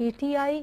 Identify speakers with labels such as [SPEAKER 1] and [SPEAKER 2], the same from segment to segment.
[SPEAKER 1] PTI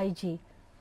[SPEAKER 1] IG,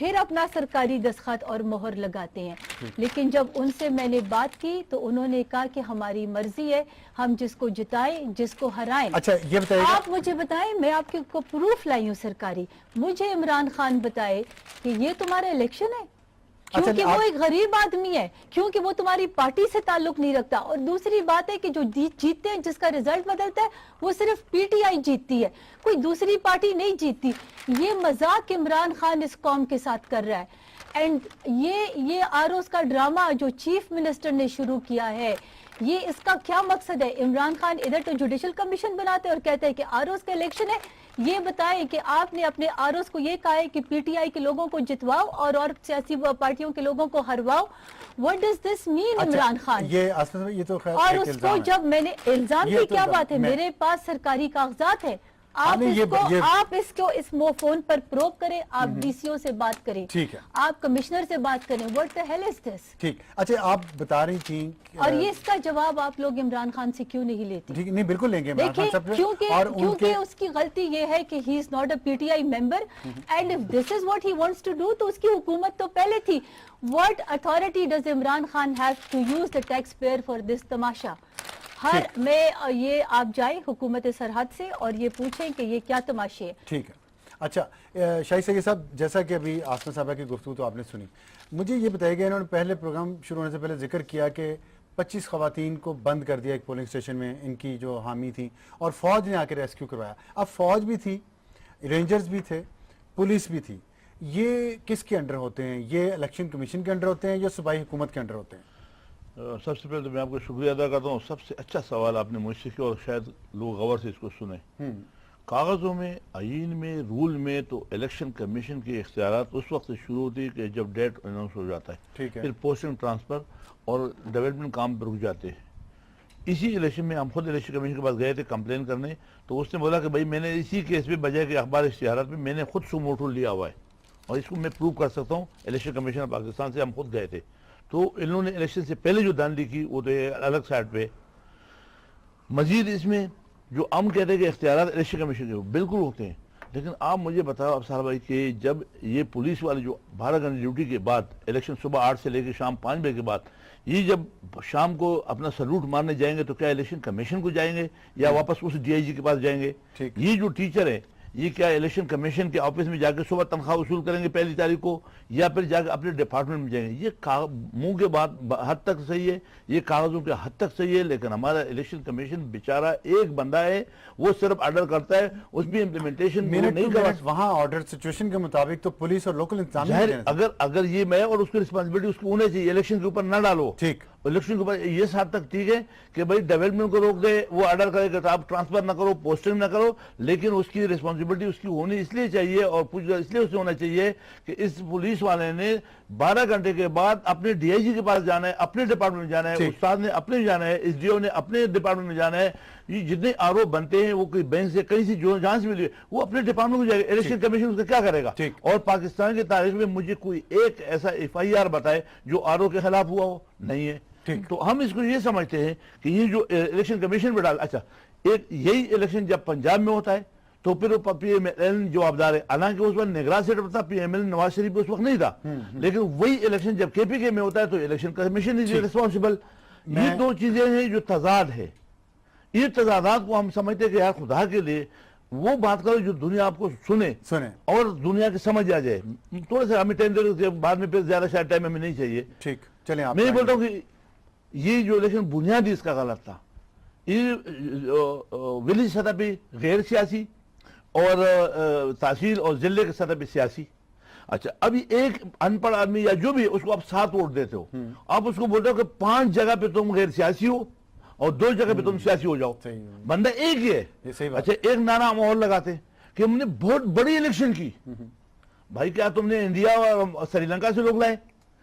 [SPEAKER 1] پھر اپنا سرکاری دستخط اور مہر لگاتے ہیں. لیکن جب ان سے میں نے بات کی تو انہوں نے کہا کہ ہماری مرضی ہے, ہم جس کو جتائیں جس کو ہرائیں.
[SPEAKER 2] اچھا یہ بتائیے,
[SPEAKER 1] آپ مجھے بتائیں, میں آپ کو پروف لائی ہوں سرکاری, مجھے عمران خان بتائے کہ یہ تمہارا الیکشن ہے, کیونکہ وہ ایک غریب آدمی ہے, کیونکہ وہ تمہاری پارٹی سے تعلق نہیں رکھتا. اور دوسری بات ہے کہ جو جیتتے ہیں, جس کا رزلٹ بدلتا ہے, وہ صرف پی ٹی آئی جیتتی ہے, کوئی دوسری پارٹی نہیں جیتتی. یہ مذاق عمران خان اس قوم کے ساتھ کر رہا ہے. اینڈ یہ آروز کا ڈرامہ جو چیف منسٹر نے شروع کیا ہے, یہ اس کا کیا مقصد ہے؟ عمران خان ادھر تو جوڈیشل کمیشن بناتے اور کہتے ہیں کہ آروز کا الیکشن ہے. یہ بتائیں کہ آپ نے اپنے آروز کو یہ کہا ہے کہ پی ٹی آئی کے لوگوں کو جتواؤ اور سیاسی پارٹیوں کے لوگوں کو ہرواؤ. What does this mean Imran Khan?
[SPEAKER 2] یہ تو خیر
[SPEAKER 1] اور اس کو جب میں نے الزام کی کیا بات ہے, میرے پاس سرکاری کاغذات ہیں, آپ اس کو اس فون پر پروب کریں, آپ ڈی سی او سے بات کریں, آپ کمشنر سے بات کریں. What the hell is this؟
[SPEAKER 2] ٹھیک, اچھا آپ بتا رہی تھیں
[SPEAKER 1] اور یہ اس کا جواب آپ لوگ عمران خان سے کیوں نہیں لیتے؟
[SPEAKER 2] ٹھیک, نہیں بالکل لیں گے عمران خان صاحب,
[SPEAKER 1] کیونکہ اس کی غلطی یہ ہے کہ he is not a PTI member and if this is what he wants to do تو اس کی حکومت تو پہلے تھی. What authority does Imran Khan have to use the taxpayer for this تماشا؟ میں یہ آپ جائیں حکومت سرحد سے اور یہ پوچھیں کہ یہ کیا تماشے ہے.
[SPEAKER 2] ٹھیک ہے. اچھا شاہد سید صاحب, جیسا کہ ابھی آسمہ صاحبہ کی گفتگو تو آپ نے سنی, مجھے یہ بتایا گیا, انہوں نے پہلے پروگرام شروع ہونے سے پہلے ذکر کیا کہ 25 خواتین کو بند کر دیا ایک پولنگ اسٹیشن میں, ان کی جو حامی تھیں, اور فوج نے آ کے ریسکیو کروایا. اب فوج بھی تھی, رینجرز بھی تھے, پولیس بھی تھی, یہ کس کے انڈر ہوتے ہیں؟ یہ الیکشن کمیشن کے انڈر ہوتے ہیں یا صوبائی حکومت کے انڈر ہوتے ہیں؟
[SPEAKER 3] سب سے پہلے تو میں آپ کو شکریہ ادا کرتا ہوں, سب سے اچھا سوال آپ نے مجھ سے کیا اور شاید لوگ غور سے اس کو سنیں. کاغذوں میں, آئین میں, رول میں تو الیکشن کمیشن کے اختیارات اس وقت سے شروع ہوتی ہے کہ جب ڈیٹ اناؤنس ہو جاتا ہے, پھر پوسٹنگ ٹرانسفر اور ڈیولپمنٹ کام پہ رک جاتے ہیں. اسی الیکشن میں ہم خود الیکشن کمیشن کے پاس گئے تھے کمپلین کرنے, تو اس نے بولا کہ بھائی میں نے اسی کیس پہ بجائے کہ اخبار اشتہارات میں میں نے خود سو موٹو لیا ہوا ہے, اور اس کو میں پروو کر سکتا ہوں. الیکشن کمیشن پاکستان سے ہم خود گئے تھے, تو انہوں نے الیکشن سے پہلے جو دان لکھی وہ تو الگ سائٹ پہ. مزید اس میں جو ہم کہتے ہیں کہ اختیارات الیکشن کمیشن کے بالکل ہوتے ہیں, لیکن آپ مجھے بتاؤ افسر بھائی کہ جب یہ پولیس والے جو 12 گھنٹے ڈیوٹی کے بعد, الیکشن صبح 8 سے لے کے شام 5 بجے کے بعد, یہ جب شام کو اپنا سلوٹ مارنے جائیں گے تو کیا الیکشن کمیشن کو جائیں گے یا واپس اس ڈی آئی جی کے پاس جائیں گے؟ یہ جو ٹیچر ہے یہ کیا الیکشن کمیشن کے آفس میں جا کے صبح تنخواہ وصول کریں گے 1 تاریخ کو, یا پھر جا کے اپنے ڈپارٹمنٹ میں جائیں گے؟ یہ منہ کے بات حد تک صحیح ہے, یہ کاغذوں کے حد تک صحیح ہے, لیکن ہمارا الیکشن کمیشن بیچارہ ایک بندہ ہے, وہ صرف آرڈر کرتا ہے, اس بھی امپلیمنٹیشن نہیں کرتا.
[SPEAKER 2] وہاں آرڈر سچویشن کے مطابق تو پولیس اور لوکل انتظامیہ,
[SPEAKER 3] اگر یہ میں اور اس کی رسپانسبلٹی اس کو ہونا چاہیے, الیکشن کے اوپر نہ ڈالو.
[SPEAKER 2] ٹھیک,
[SPEAKER 3] الیکشن کے اوپر یہ حد تک ٹھیک ہے کہ بھائی ڈیولپمنٹ کو روک دے, وہ آرڈر کرے کہ آپ ٹرانسفر نہ کرو, پوسٹنگ نہ کرو, لیکن اس کی رسپانسبلٹی اس کی ہونی اس لیے چاہیے اور پوچھ اس لیے اس سے ہونا چاہیے کہ اس پولیس والے نے 12 گھنٹے کے بعد اپنے ڈی آئی جی کے پاس جانا ہے, اپنے ڈپارٹمنٹ میں جانا ہے, استاد نے اپنے جانا ہے, ایس ڈی او نے اپنے ڈپارٹمنٹ میں جانا ہے. یہ جتنے آرو بنتے ہیں وہ کوئی بینک سے کہیں سے جہاں سے ملی وہ اپنے ڈپارٹمنٹ میں جائے گا, الیکشن کمیشن اس کا کیا کرے گا؟ اور پاکستان کی تاریخ میں مجھے کوئی ایک ایسا ایف آئی آر بتائے جو آرو کے خلاف ہوا ہو, نہیں ہے. تو ہم اس کو یہ سمجھتے ہیں کہ یہ جو الیکشن کمیشن میں ڈال, اچھا ایک یہی الیکشن جب پنجاب میں ہوتا ہے تو پھر وہ پی ایم ایل جوابدار ہے, حالانکہ اس وقت نگراں سیٹ تھا, P M L Nawaz Sharif اس وقت نہیں تھا, لیکن وہی الیکشن جب کے پی کے میں ہوتا ہے تو الیکشن کمیشن از ریسپانسبل. یہ دو چیزیں ہیں جو تضاد ہے. یہ تضادات کو ہم سمجھتے ہیں کہ یار خدا کے لیے وہ بات کرو جو دنیا آپ کو سنے اور دنیا کی سمجھ آ جائے. تھوڑا سا ہمیں ٹائم دے بعد میں پھر زیادہ شاید ٹائم ہمیں نہیں چاہیے.
[SPEAKER 2] ٹھیک چلیں,
[SPEAKER 3] میں یہ بولتا ہوں کہ یہ جو الیکشن بنیادی اس کا غلط تھا. یہ ولیج سطح پہ غیر سیاسی اور تحصیل اور ضلع کے سطح پہ سیاسی. اچھا ابھی ایک ان پڑھ آدمی یا جو بھی اس کو آپ 7 ووٹ دیتے ہو, آپ اس کو بولتے ہو کہ 5 جگہ پہ تم غیر سیاسی ہو اور 2 جگہ پہ تم سیاسی ہو جاؤ. بندہ ایک ہی ہے. اچھا ایک نعرہ ماحول لگاتے کہ ہم نے بہت بڑی الیکشن کی. بھائی کیا تم نے انڈیا اور سری لنکا سے لوگ لائے؟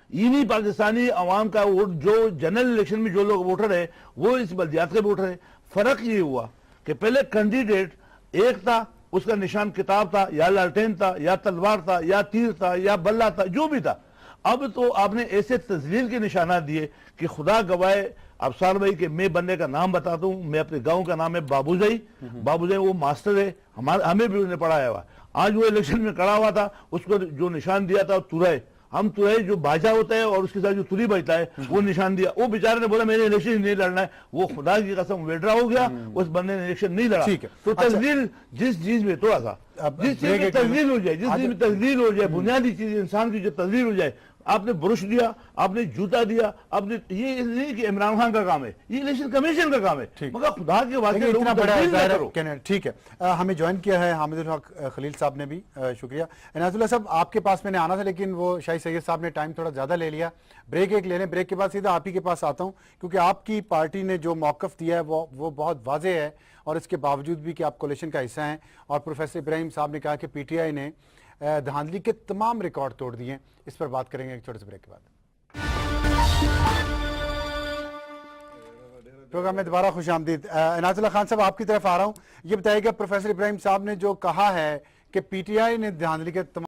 [SPEAKER 3] یہ نہیں پاکستانی عوام کا ووٹ جو جنرل الیکشن میں جو لوگ ووٹر ہے وہ اس بلدیات کے ووٹر ہے. فرق یہ ہوا کہ پہلے کینڈیڈیٹ ایک تھا, اس کا نشان کتاب تھا یا لالٹین تھا یا تلوار تھا یا تیر تھا یا بلہ تھا, جو بھی تھا. اب تو آپ نے ایسے تذلیل کے نشانات دیے کہ خدا گواہ افسار بھائی کہ میں بندے کا نام بتاتا ہوں, میں اپنے گاؤں کا نام ہے بابوزئی. بابوزئی وہ ماسٹر ہے, ہمیں بھی انہوں نے پڑھایا ہوا. آج وہ الیکشن میں کڑا ہوا تھا, اس کو جو نشان دیا تھا ترے, ہم ترے جو باجا ہوتا ہے اور اس کے ساتھ جو تری بجتا ہے وہ نشان دیا, وہ بیچارے نے بولا میں نے الیکشن نہیں لڑنا ہے, وہ خدا کی قسم ویڈرا ہو گیا, اس بندے نے الیکشن نہیں لڑا. تو تذلیل جس چیز میں تھوڑا سا جس چیز میں تذلیل ہو جائے, جس چیز میں تذلیل ہو جائے, بنیادی چیز انسان کی جو تذلیل ہو جائے, آپ نے برش دیا, آپ نے جوتا دیا, آپ نے, یہ نہیں کہ عمران خان کا کام ہے, یہ الیکشن کمیشن کا کام ہے, مگر خدا کے واسطے لوگ تذلیل نہ کرو.
[SPEAKER 2] ٹھیک ہے, ہمیں جوائن کیا ہے حامد الحق خلیل صاحب نے بھی, شکریہ. عنایت اللہ صاحب آپ کے پاس میں نے آنا تھا لیکن وہ شاہی سید صاحب نے ٹائم تھوڑا زیادہ لے لیا, بریک ایک لے لیں, بریک کے بعد سیدھا آپ ہی کے پاس آتا ہوں کیونکہ آپ کی پارٹی نے جو موقف دیا ہے وہ بہت واضح ہے, اور اس کے باوجود بھی کہ آپ کولیشن کا حصہ ہیں, اور پروفیسر ابراہیم صاحب نے کہا کہ پی ٹی آئی نے دھاندلی کے تمام ریکارڈ توڑ دیے ہیں. اس پر بات کریں گے ایک چھوٹے سے بریک کے بعد. پروگرام میں دوبارہ خوش آمدید. عنایت اللہ خان صاحب آپ کی طرف آ رہا ہوں, یہ بتائیے گا پروفیسر ابراہیم صاحب نے جو کہا ہے کہ پی ٹی آئی نے دھاندلی کے تمام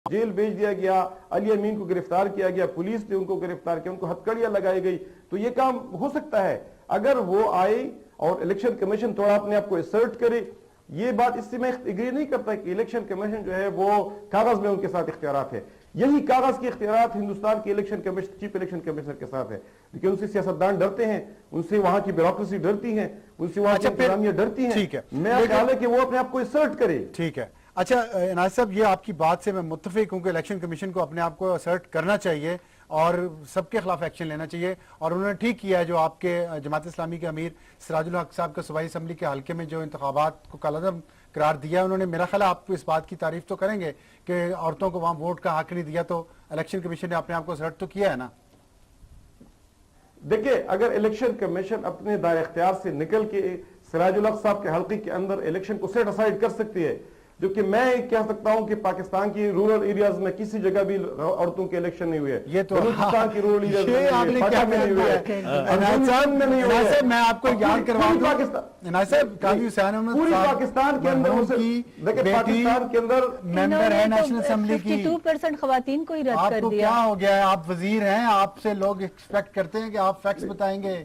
[SPEAKER 4] جیل بھیج دیا گیا, علی امین کو گرفتار کیا گیا, پولیس نے ان کو گرفتار کیا, ان کو ہتکڑیاں لگائی گئی. تو یہ کام ہو سکتا ہے اگر وہ آئے اور الیکشن کمیشن تھوڑا اپنے آپ کو اسرٹ کرے. یہ بات اس سے میں اگری نہیں کرتا کہ الیکشن کمیشن جو ہے وہ کاغذ میں ان کے ساتھ اختیارات ہے. یہی کاغذ کے اختیارات ہندوستان کے election commission, chief election commissioner کے ساتھ ہے, لیکن ان سے سیاستدان ڈرتے ہیں, ان سے وہاں کی بیوروکریسی ڈرتی ہیں, ان سے وہاں کی انتظامیہ ڈرتی ہیں. میرا خیال ہے کہ وہ اپنے آپ کو اسرٹ کرے.
[SPEAKER 2] ٹھیک ہے. اچھا عنایت صاحب, یہ آپ کی بات سے میں متفق ہوں کہ الیکشن کمیشن کو اپنے آپ کو اسرٹ کرنا چاہیے اور سب کے خلاف ایکشن لینا چاہیے, اور انہوں نے ٹھیک کیا ہے جو آپ کے جماعت اسلامی کے امیر سراج الحق صاحب کا صوبائی اسمبلی کے حلقے میں جو انتخابات کو کالعدم قرار دیا, انہوں نے میرا خیال آپ اس بات کی تعریف تو کریں گے کہ عورتوں کو وہاں ووٹ کا حق نہیں دیا, تو الیکشن کمیشن نے اپنے آپ کو اسرٹ تو کیا ہے نا.
[SPEAKER 4] دیکھیں, اگر الیکشن کمیشن اپنے دائرہ اختیار سے نکل کے سراج الحق صاحب کے حلقے کے اندر الیکشن کو سیٹ اسائڈ کر سکتی ہے, جو کہ میں کہہ سکتا ہوں کہ پاکستان کی رورل ایریاز میں کسی جگہ بھی عورتوں کے الیکشن نہیں ہوئے.
[SPEAKER 2] یہ تو
[SPEAKER 4] بلوچستان کی رورل ایریاز میں نہیں ہوئے.
[SPEAKER 2] میں آپ کو یاد کروا دوں,
[SPEAKER 4] پوری پاکستان کے اندر پاکستان کے اندر
[SPEAKER 2] ممبر ہے نیشنل اسمبلی کی,
[SPEAKER 1] 52% خواتین کو ہی رد
[SPEAKER 2] آپ
[SPEAKER 1] کر
[SPEAKER 2] کو
[SPEAKER 1] دیا.
[SPEAKER 2] کیا ہو گیا ہے, آپ وزیر ہیں, آپ سے لوگ ایکسپیکٹ کرتے ہیں کہ آپ فیکٹس بتائیں گے.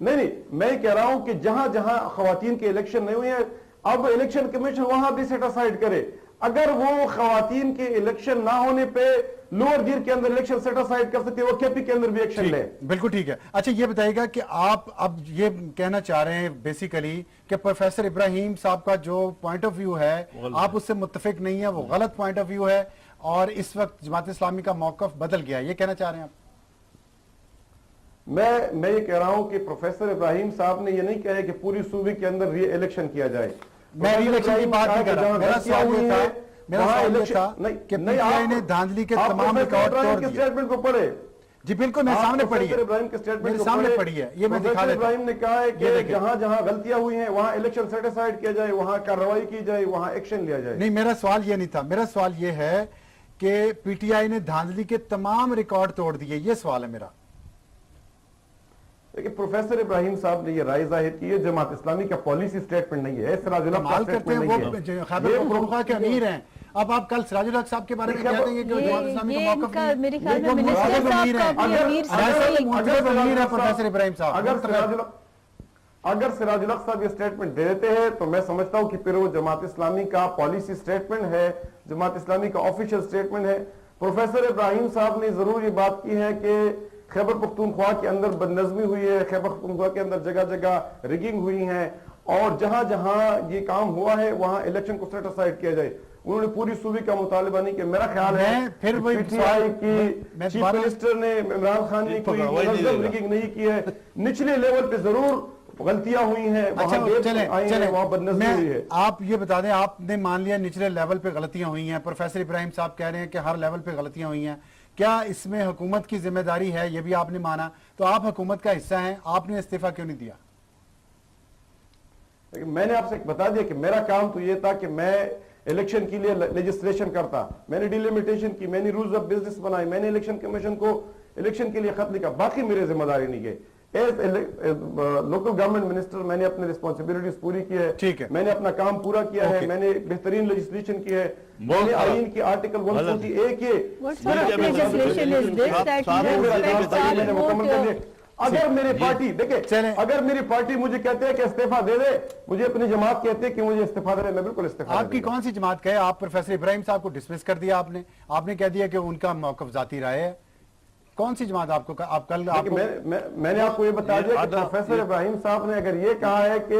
[SPEAKER 4] نہیں, میں کہہ رہا ہوں کہ جہاں جہاں خواتین کے الیکشن نہیں ہوئے ہیں, اب الیکشن کمیشن وہاں بھی سیٹ اسائڈ کرے. اگر وہ خواتین کے الیکشن نہ ہونے پہ لوور گیر کے اندر الیکشن سیٹ اسائیڈ کر سکتے ہیں، وہ کے پی کے اندر بھی ایکشن لے.
[SPEAKER 2] بالکل ٹھیک ہے. اچھا یہ بتائیے گا کہ آپ اب یہ کہنا چاہ رہے ہیں بیسیکلی کہ پروفیسر ابراہیم صاحب کا جو پوائنٹ آف ویو ہے آپ اس سے متفق نہیں ہیں، وہ غلط پوائنٹ آف ویو ہے اور اس وقت جماعت اسلامی کا موقف بدل گیا، یہ کہنا چاہ رہے ہیں آپ؟
[SPEAKER 4] میں یہ کہہ رہا ہوں کہ پروفیسر ابراہیم صاحب نے یہ نہیں کہا ہے کہ پوری صوبے کے اندر ری الیکشن کیا جائے.
[SPEAKER 2] میں ری الیکشن کی بات نہیں کر رہا. میرا سوال یہ تھا کہ پی ٹی آئی نے دھاندلی کے تمام ریکارڈ توڑ دیے.
[SPEAKER 4] اسٹیٹمنٹ کو پڑھے
[SPEAKER 2] جی بالکل، میں سامنے پڑھی ہے، میرے سامنے پڑھی ہے، یہ میں دکھا دیتا ہوں.
[SPEAKER 4] ابراہیم نے کہا ہے کہ جہاں جہاں غلطیاں ہوئی ہیں وہاں الیکشن سیٹ اسائڈ کیا جائے، وہاں کارروائی کی جائے، وہاں ایکشن لیا جائے.
[SPEAKER 2] نہیں، میرا سوال یہ نہیں تھا. میرا سوال یہ ہے کہ پی ٹی آئی نے دھاندلی کے تمام ریکارڈ توڑ دیے، یہ سوال ہے میرا.
[SPEAKER 4] لیکن پروفیسر ابراہیم صاحب نے یہ رائے ظاہر کی ہے، جماعت اسلامی کا پالیسی سٹیٹمنٹ نہیں ہے، سراج الحق کا سٹیٹمنٹ نہیں ہے.
[SPEAKER 2] وہ خیبر پختونخوا کے امیر ہیں. اب آپ کل سراج الحق صاحب کے بارے میں کہہ دیں گے کہ جماعت اسلامی کا موقف نہیں ہے.
[SPEAKER 1] میرے خیال میں منسٹر صاحب کا بھی امیر
[SPEAKER 2] امیر ہے پروفیسر ابراہیم صاحب.
[SPEAKER 4] اگر سراج الحق صاحب یہ سٹیٹمنٹ دے دیتے ہیں تو میں سمجھتا ہوں کہ پھر وہ جماعت اسلامی کا پالیسی سٹیٹمنٹ ہے، جماعت اسلامی کا آفیشیل سٹیٹمنٹ ہے. پروفیسر ابراہیم صاحب نے ضرور یہ بات کی ہے کہ خیبر پختونخوا کے اندر بدنظمی ہوئی ہے، خیبر پختونخوا کے اندر جگہ جگہ ریگنگ ہوئی ہے، اور جہاں جہاں یہ کام ہوا ہے وہاں الیکشن کو سیٹ اسائڈ کیا جائے. انہوں نے پوری صوبے کا مطالبہ نہیں کیا. میرا خیال ہے پی ٹی آئی کی چیف منسٹر نے عمران خان نے کوئی منظم ریگنگ نہیں کی ہے. نچلے لیول پہ ضرور غلطیاں ہوئی ہیں، وہاں بدنظمی ہوئی ہے.
[SPEAKER 2] آپ یہ بتا دیں، آپ نے مان لیا نچلے لیول پہ غلطیاں ہوئی ہیں، پروفیسر ابراہیم صاحب کہہ رہے ہیں کہ ہر لیول پہ غلطیاں ہوئی ہیں، کیا اس میں حکومت کی ذمہ داری ہے؟ یہ بھی آپ نے مانا، تو آپ حکومت کا حصہ ہیں، آپ نے استعفیٰ کیوں نہیں دیا؟
[SPEAKER 4] میں نے آپ سے بتا دیا کہ میرا کام تو یہ تھا کہ میں الیکشن کے لیے لیجسلیشن کرتا، میں نے ڈیلیمیٹیشن کی، میں نے رولز آف بزنس بنائی، میں نے الیکشن کمیشن کو الیکشن کے لیے خط لکھا. باقی میرے ذمہ داری نہیں ہے. ایز لوکل گورنمنٹ منسٹر میں نے اپنے ریسپانسبلٹیز پوری کی ہے، میں نے اپنا کام پورا کیا ہے، میں نے بہترین لیجسلیشن کی ہے. میں نے آئین کی آرٹیکل 140A کے مکمل کر دیا. اگر میری پارٹی دیکھیں، اگر میری پارٹی مجھے کہتے ہیں کہ استعفیٰ دے دے، مجھے اپنی جماعت کہتے ہیں کہ مجھے استعفیٰ دے دے، میں بالکل استعفیٰ.
[SPEAKER 2] آپ کی کون سی جماعت کہے؟ آپ پروفیسر ابراہیم صاحب کو ڈسمس کر دیا آپ نے کہہ دیا کہ ان کا موقف ذاتی رائے ہے. کون سی جماعت آپ کو؟ آپ کل
[SPEAKER 4] میں نے آپ کو یہ بتا دیا کہ پروفیسر ابراہیم صاحب نے اگر یہ کہا ہے کہ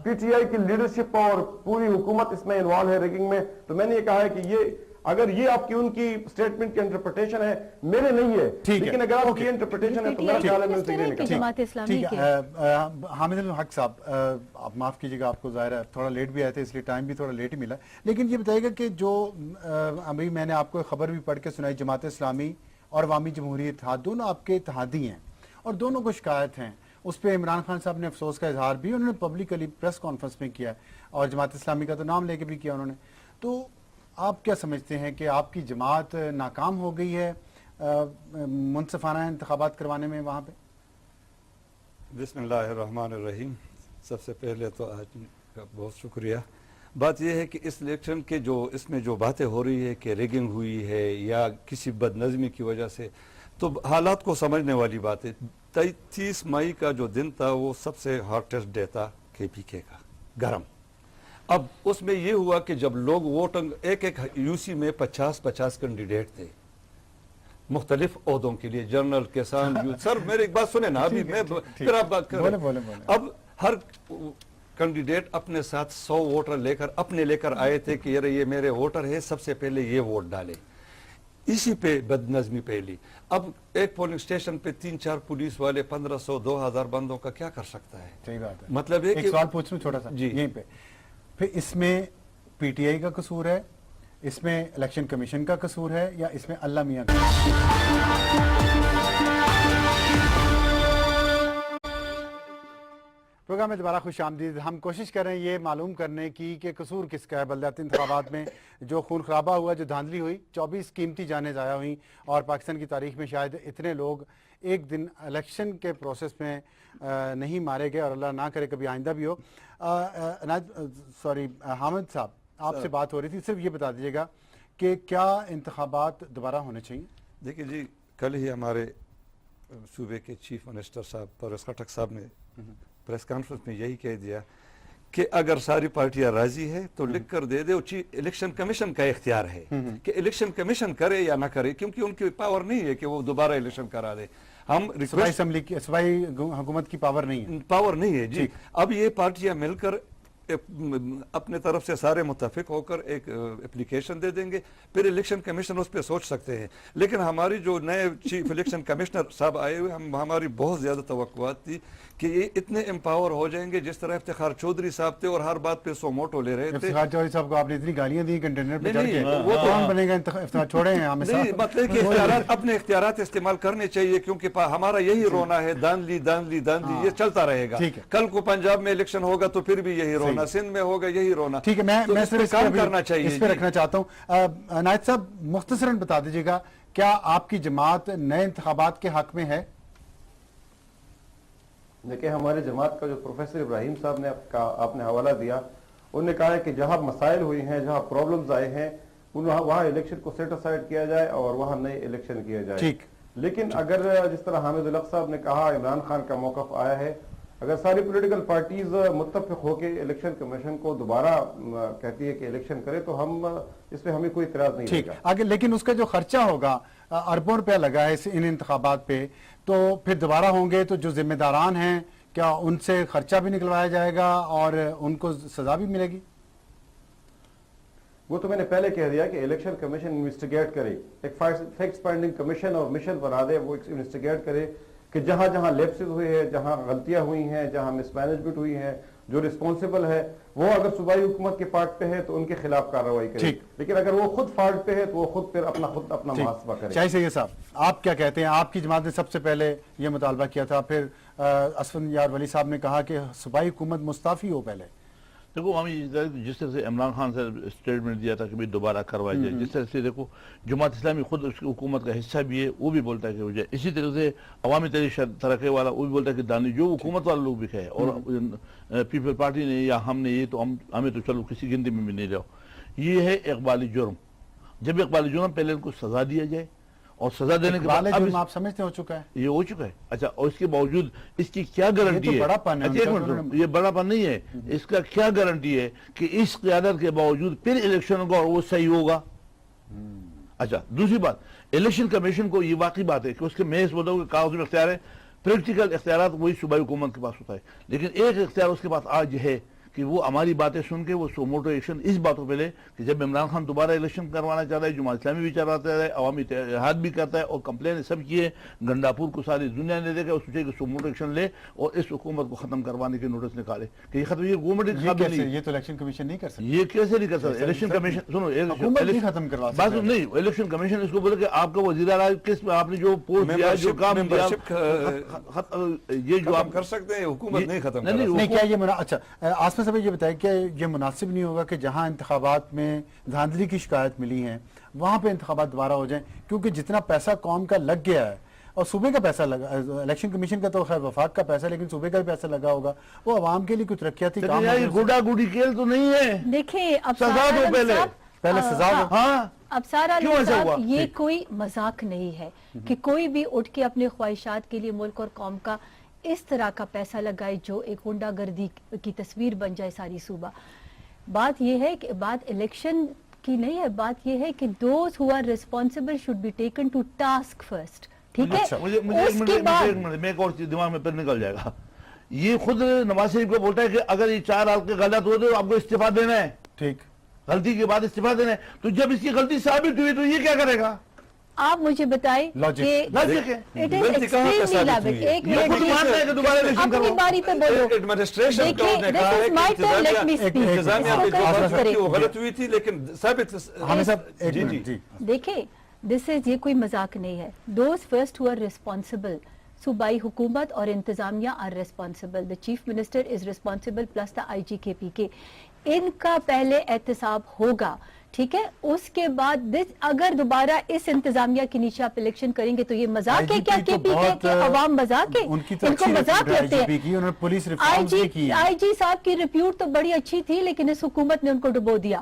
[SPEAKER 4] پی ٹی آئی کی لیڈرشپ اور پوری حکومت اس میں انوالو ہے ریگنگ میں، تو میں نے یہ کہا ہے کہ یہ اگر یہ آپ کی ان کی سٹیٹمنٹ کی انٹرپریٹیشن ہے، میرے نہیں ہے، لیکن اگر آپ کی انٹرپریٹیشن ہے تو میرا خیال ہے میں اسے نہیں
[SPEAKER 1] کرتا.
[SPEAKER 2] حامد الحق صاحب، آپ معاف کیجیے گا، آپ کو ظاہر ہے تھوڑا لیٹ بھی آئے تھے، اس لیے ٹائم بھی تھوڑا لیٹ ہی ملا، لیکن یہ بتائیے گا کہ جو ابھی میں نے آپ کو خبر بھی پڑھ کے سنائی، جماعت اسلامی اور عوامی جمہوری اتحاد دونوں آپ کے اتحادی ہیں اور دونوں کو شکایت ہیں. اس پہ عمران خان صاحب نے افسوس کا اظہار بھی انہوں نے پبلکلی پریس کانفرنس میں کیا اور جماعت اسلامی کا تو نام لے کے بھی کیا انہوں نے. تو آپ کیا سمجھتے ہیں کہ آپ کی جماعت ناکام ہو گئی ہے منصفانہ انتخابات کروانے میں وہاں پہ؟
[SPEAKER 5] بسم اللہ الرحمن الرحیم. سب سے پہلے تو آج کا بہت شکریہ. بات یہ ہے کہ اس الیکشن کے اس میں جو باتیں ہو رہی ہے کہ ریگنگ ہوئی ہے یا کسی بد نظمی کی وجہ سے، تو حالات کو سمجھنے والی بات ہے. 30 مئی کا جو دن تھا وہ سب سے ہارٹیسٹ ڈے تھا کے پی کے کا، گرم. اب اس میں یہ ہوا کہ جب لوگ ووٹنگ ایک یو سی میں 50 کینڈیڈیٹ تھے مختلف عہدوں کے لیے، جنرل، کسان، یوتھ. سر میری ایک بات سنیں نا، ابھی میں پھر آپ بات کر رہے ہیں. اب ہر کینڈیڈیٹ اپنے ساتھ 100 ووٹر لے کر آئے تھے کہ یہ میرے ووٹر ہے، سب سے پہلے یہ ووٹ ڈالے. اسی پہ بد نظمی پہلی. اب ایک پولنگ سٹیشن پہ 3-4 پولیس والے 1500-2000 بندوں کا کیا کر سکتا ہے؟
[SPEAKER 2] صحیح بات ہے.
[SPEAKER 5] مطلب
[SPEAKER 2] ایک سوال پوچھ لوں چھوٹا سا یہیں پہ، پھر اس میں پی ٹی آئی کا قصور ہے، اس میں الیکشن کمیشن کا قصور ہے، یا اس میں اللہ میاں کا؟ پروگرام میں دوبارہ خوش آمدید. ہم کوشش کر رہے ہیں یہ معلوم کرنے کی کہ قصور کس کا ہے بلدیاتی انتخابات میں جو خون خرابہ ہوا، جو دھاندلی ہوئی، 24 قیمتی جانیں ضائع ہوئیں اور پاکستان کی تاریخ میں شاید اتنے لوگ ایک دن الیکشن کے پروسیس میں نہیں مارے گئے، اور اللہ نہ کرے کبھی آئندہ بھی ہو. حامد صاحب، آپ سے بات ہو رہی تھی، صرف یہ بتا دیجیے گا کہ کیا انتخابات دوبارہ ہونے چاہیے؟
[SPEAKER 5] دیکھیں جی، کل ہی ہمارے صوبے کے چیف منسٹر صاحب پرویز خٹک صاحب نے پریس کانفرنس میں یہی کہہ دیا کہ اگر ساری پارٹیاں راضی ہے تو لکھ کر دے دے، الیکشن کمیشن کا اختیار ہے کہ الیکشن کمیشن کرے یا نہ کرے، کیونکہ ان کی پاور نہیں ہے کہ وہ دوبارہ الیکشن کرا دے. ہم
[SPEAKER 2] صوبائی
[SPEAKER 5] ریکویسٹ
[SPEAKER 2] اسمبلی کی صوبائی حکومت کی پاور نہیں ہے.
[SPEAKER 5] پاور نہیں ہے جی. اب یہ پارٹیاں مل کر اپنے طرف سے سارے متفق ہو کر ایک اپلیکیشن دے دیں گے، پھر الیکشن کمیشن اس پہ سوچ سکتے ہیں. لیکن ہماری جو نئے چیف الیکشن کمشنر صاحب آئے ہوئے، ہماری بہت زیادہ توقعات تھی کہ یہ اتنے امپاور ہو جائیں گے جس طرح افتخار چودھری صاحب تھے اور ہر بات پہ سو موٹو لے رہے تھے.
[SPEAKER 2] افتخار چودھری صاحب کو آپ نے اتنی گالیاں دی کنٹینر پہ چڑھ کے،
[SPEAKER 5] وہ تو
[SPEAKER 2] کون بنے گا افتخار؟ چھوڑے ہیں ہمیں
[SPEAKER 5] نہیں، مطلب کہ اختیارات اپنے اختیارات استعمال کرنے چاہیے، کیونکہ ہمارا یہی رونا ہے، دانلی دانلی دانلی یہ چلتا رہے گا. کل کو پنجاب میں الیکشن ہوگا تو پھر بھی یہی رونا، سندھ میں ہوگا یہی رونا.
[SPEAKER 2] ٹھیک ہے، میں صرف
[SPEAKER 5] کام کرنا چاہیے
[SPEAKER 2] اس پہ رکھنا چاہتا ہوں. عنایت صاحب مختصراً بتا دیجیے گا، کیا آپ کی جماعت نئے انتخابات کے حق میں ہے؟
[SPEAKER 4] دیکھیں، ہمارے جماعت کا جو پروفیسر ابراہیم صاحب نے آپ نے حوالہ دیا، انہوں نے کہا ہے کہ جہاں مسائل ہوئی ہیں، جہاں پرابلمز آئے ہیں، وہاں الیکشن کو سیٹ اسائڈ کیا جائے اور وہاں نئے الیکشن کیا جائے.
[SPEAKER 2] ٹھیک.
[SPEAKER 4] لیکن اگر جس طرح حامد الحق صاحب نے کہا، عمران خان کا موقف آیا ہے، اگر ساری پولیٹیکل پارٹیز متفق ہو کے الیکشن کمیشن کو دوبارہ کہتی ہے کہ الیکشن کرے تو ہم اس پہ ہمیں کوئی اعتراض نہیں
[SPEAKER 2] ٹھیک
[SPEAKER 4] ہوگا.
[SPEAKER 2] آگے، لیکن اس کا جو خرچہ ہوگا اربوں روپیہ لگا ہے ان انتخابات پہ، تو پھر دوبارہ ہوں گے تو جو ذمہ داران ہیں کیا ان سے خرچہ بھی نکلوایا جائے گا اور ان کو سزا بھی ملے گی؟
[SPEAKER 4] وہ تو میں نے پہلے کہہ دیا کہ الیکشن کمیشن انویسٹیگیٹ کرے، ایک فیکٹ فائنڈنگ کمیشن اور مشن بنا دے، وہ انویسٹیگیٹ کرے کہ جہاں جہاں لیپسز ہوئے ہیں، جہاں غلطیاں ہوئی ہیں، جہاں مس مینجمنٹ ہوئی ہیں، جو رسپانسبل ہے وہ اگر صوبائی حکومت کے پارٹ پہ ہے تو ان کے خلاف کارروائی کرے. لیکن اگر وہ خود فالٹ پہ ہے تو وہ خود اپنا محاسبہ کرے.
[SPEAKER 2] شاہی سید صاحب، آپ کیا کہتے ہیں؟ آپ کی جماعت نے سب سے پہلے یہ مطالبہ کیا تھا، پھر اسفند یار ولی صاحب نے کہا کہ صوبائی حکومت مستعفی ہو پہلے.
[SPEAKER 3] دیکھو، ہم جس طرح سے عمران خان سے اسٹیٹمنٹ دیا تھا کہ دوبارہ کروائی جائے، جس طرح سے دیکھو جماعت اسلامی خود اس کی حکومت کا حصہ بھی ہے، وہ بھی بولتا ہے کہ ہو جائے. اسی طرح سے عوامی تحریک ترقی والا وہ بھی بولتا ہے کہ دانی جو حکومت والے لوگ بھی کہے، اور پیپل پارٹی نے یا ہم نے، یہ تو ہمیں تو چلو کسی گنتی میں بھی نہیں رہو. یہ ہے اقبالی جرم. جب اقبالی جرم پہلے ان کو سزا دیا جائے، اور سزا دینے کے بعد اب
[SPEAKER 2] آپ سمجھتے ہو چکا ہے،
[SPEAKER 3] یہ ہو چکا ہے. اچھا، اور اس کے باوجود اس کی کیا گارنٹی ہے؟ ایک منٹ، یہ بڑا پن نہیں ہے. اس کا کیا گارنٹی ہے کہ اس قیادت کے باوجود پھر الیکشن ہوگا اور وہ صحیح ہوگا؟ اچھا، دوسری بات، الیکشن کمیشن کو یہ واقعی بات ہے کہ اس کے محض بولتا ہوں کہ کاغذ میں اختیار ہے، پریکٹیکل اختیارات وہی صوبائی حکومت کے پاس ہوتا ہے. لیکن ایک اختیار اس کے پاس آج ہے کہ وہ ہماری باتیں سن کے وہ سو موٹو ایکشن اس باتوں پہ لے کہ جب عمران خان دوبارہ الیکشن کروانا چاہتا ہے، جماعت اسلامی بھی چلاتا ہے، عوامی اتحاد بھی کرتا ہے، اور کمپلین سب کی ہے، گنڈاپور کو ساری دنیا نے دیکھا، سوچے کہ سو موٹو ایکشن لے اور اس حکومت کو ختم کروانے کے نوٹس نکالے کہ یہ ختم. یہ گورنمنٹ
[SPEAKER 2] یہ تو الیکشن کمیشن نہیں کر سکتا.
[SPEAKER 3] یہ کیسے نہیں کر سکتا؟ الیکشن کمیشن سنو،
[SPEAKER 2] ختم کروا
[SPEAKER 3] بات نہیں، الیکشن کمیشن اس کو بولے کہ آپ کا وزیر اعلیٰ کس آپ نے جو پوسٹ دیا، جو کام دیا، یہ جو آپ
[SPEAKER 5] کر سکتے ہیں، حکومت نہیں ختم کر
[SPEAKER 2] نہیں. کیا یہ اچھا آصف صاحب یہ بتائیں کہ یہ مناسب نہیں ہوگا کہ جہاں انتخابات میں دھاندلی کی شکایت ملی ہیں وہاں پہ انتخابات دوبارہ ہو جائیں، کیونکہ جتنا پیسہ قوم کا لگ گیا ہے اور صوبے کا پیسہ لگا، الیکشن کمیشن کا تو خیر وفاق کا پیسہ، لیکن صوبے کا بھی پیسہ لگا ہوگا، وہ عوام کے لیے کچھ ترقیاتی کام
[SPEAKER 3] یہ گوڈا گوڈی کھیل تو نہیں ہے.
[SPEAKER 1] دیکھیں، اب
[SPEAKER 3] سزا دو
[SPEAKER 2] پہلے سزا دو.
[SPEAKER 3] ہاں،
[SPEAKER 1] اب سارا
[SPEAKER 3] کیوں ایسا ہوا؟
[SPEAKER 1] یہ کوئی مذاق نہیں ہے کہ کوئی بھی اٹھ کے اپنے خواہشات کے لیے ملک اور قوم کا اس طرح کا پیسہ لگائے جو ایک غنڈہ گردی کی تصویر بن جائے ساری صوبہ. بات یہ ہے کہ بات الیکشن کی نہیں ہے، بات یہ ہے کہ those who are responsible should be taken to task first. ٹھیک ہے، اس کے بعد
[SPEAKER 3] میں ایک اور چیز دماغ میں پھر نکل جائے گا. یہ خود نواز شریف کو بولتا ہے کہ اگر یہ 4 آپ کے غلط ہوئے تو آپ کو استعفیٰ دینا ہے.
[SPEAKER 2] ٹھیک،
[SPEAKER 3] غلطی کے بعد استعفیٰ دینا ہے. تو جب اس کی غلطی ثابت ہوئی تو یہ کیا کرے گا؟
[SPEAKER 1] آپ مجھے بتائیں کہ اپنی باری پہ بولو. دیکھیں، دس از، یہ کوئی مذاق نہیں ہے. Those first who are responsible, صوبائی حکومت اور انتظامیہ are responsible, the chief minister is responsible plus the I G K P کے. ان کا پہلے احتساب ہوگا، ٹھیک ہے. اس کے بعد اگر دوبارہ اس انتظامیہ کے نیچے آپ الیکشن کریں گے تو یہ مذاق ہے کیا کے پی کے عوام مذاق ہے؟ ان کو مذاق لگتے ہیں. آئی جی صاحب کی رپیوٹ تو بڑی اچھی تھی لیکن اس حکومت نے ان کو ڈبو دیا.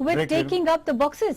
[SPEAKER 1] with taking up the boxes।